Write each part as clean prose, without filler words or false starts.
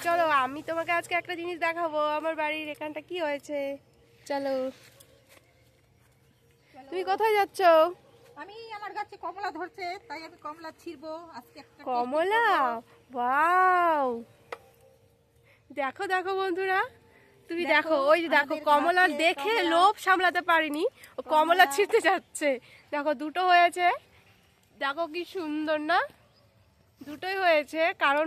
চলো আমি তোমাকে আজকে একটা জিনিস দেখাবো, আমার বাড়ির এখানটা কি হয়েছে। চলো। তুমি কোথায় যাচ্ছ? আমি আমার গাছে কমলা ধরছে, তাই আমি কমলা ছিড়বো আজকে। কমলা, ওয়াও! দেখো দেখো বন্ধুরা, তুমি দেখো, ওই যে দেখো কমলা দেখে লোভ সামলাতে পারিনি, ও কমলা ছিঁড়তে যাচ্ছে। দেখো দুটো হয়েছে, দেখো কি সুন্দর না? দুটোই হয়েছে, কারণ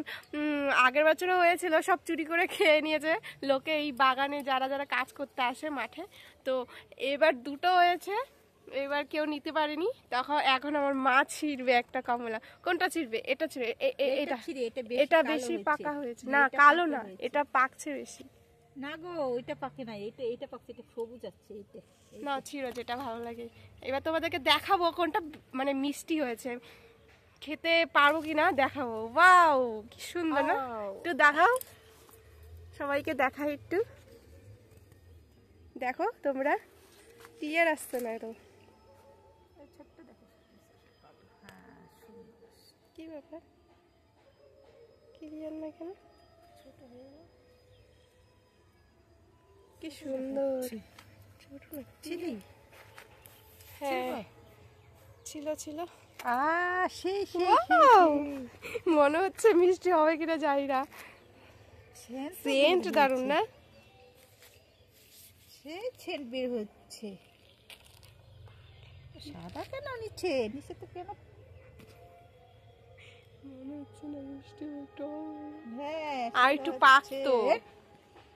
আগের বছরও হয়েছিল, সব চুরি করে খেয়ে নিয়েছে লোকে এই বাগানে যারা যারা কাজ করতে আসে মাঠে। তো এবার দুটো হয়েছে, এবার কেউ নিতে পারেনি। এখন আমার মা ছিঁড়বে একটা কমলা। কোনটা ছিঁড়বে? এটা ছিঁড়বে, এটা বেশি পাকা হয়েছে না, কালো না, এটা পাকছে বেশি। না গো, ওইটা পাকে না, এটা পাকছে, এটা সবুজ আছে। না, ছিঁড়ো যেটা ভালো লাগে। এবার তোমাদেরকে দেখাবো কোনটা মানে মিষ্টি হয়েছে, খেতে পারবো কিনা দেখাবো। ওয়াও, কি সুন্দর না? একটু দেখাও, সবাইকে দেখাই একটু। দেখো তোমরা, ক্লিয়ার আসছে না এরকম। কি ব্যাপার, ক্লিয়ার না কেন? কি সুন্দর ছোট চিলি। হ্যাঁ ছিল ছিল, মনে হচ্ছে মিষ্টি হবে কিনা জানি না। সেন্ট দারুন না? সেন্ট বের হচ্ছে। সাদা কেন নিচে নিচে তো কেন মনে হচ্ছে না মিষ্টি হতো। হ্যাঁ, আর একটু পাকতো।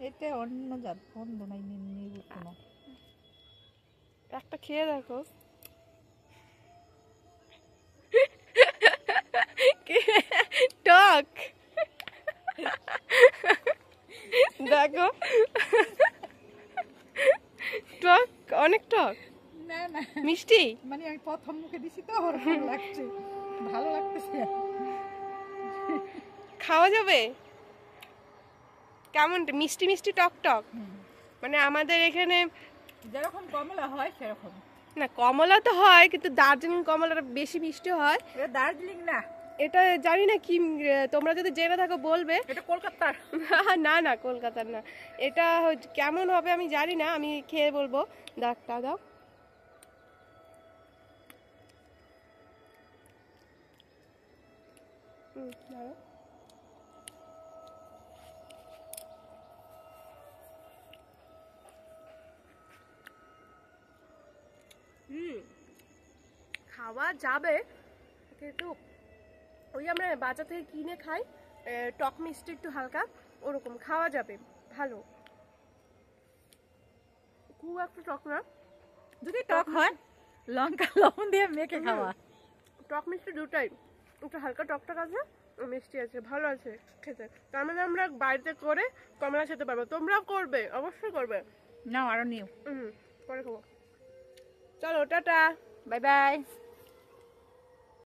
এটা অন্য জাত, অন্য নাই, নেব কোনো। একটা খেয়ে দেখো। টক, দেখো টক, অনেক টক। না না, মিষ্টি মানে আমি প্রথম মুখে দিছি তো ওরকম লাগছে, ভালো লাগতেছে। খাওয়া যাবে? কেমন মিষ্টি মিষ্টি টক টক? মানে আমাদের এখানে যেরকম কমলা হয় সেরকম না, কমলা তো হয়, কিন্তু দার্জিলিং কমলাটা বেশি মিষ্টি হয়। এটা দার্জিলিং না, এটা জানি না কি, তোমরা যদি জেনে থাকো বলবে। এটা কলকাতার। না না, কলকাতার না। এটা কেমন হবে আমি জানি না, আমি খেয়ে বলবো। ডাকটা দাও। দাঁড়াও। খাওয়া যাবে, কিন্তু ওই আমরা বাজার থেকে কিনে খাই, টক মিষ্টি একটু হালকা, ওরকম খাওয়া যাবে, ভালো। খুব একটা টক না, যদি টক হয় লঙ্কা লবণ দিয়ে মেখে খাওয়া। টক মিষ্টি দুটাই, একটু হালকা টকটক আছে, মিষ্টি আছে, ভালো আছে খেতে। তার মানে আমরা বাড়িতে করে কমলা খেতে পারবো। তোমরাও করবে, অবশ্যই করবে। না, আরো নিও। পরে খাবো। চলো, টাটা, বাই বাই।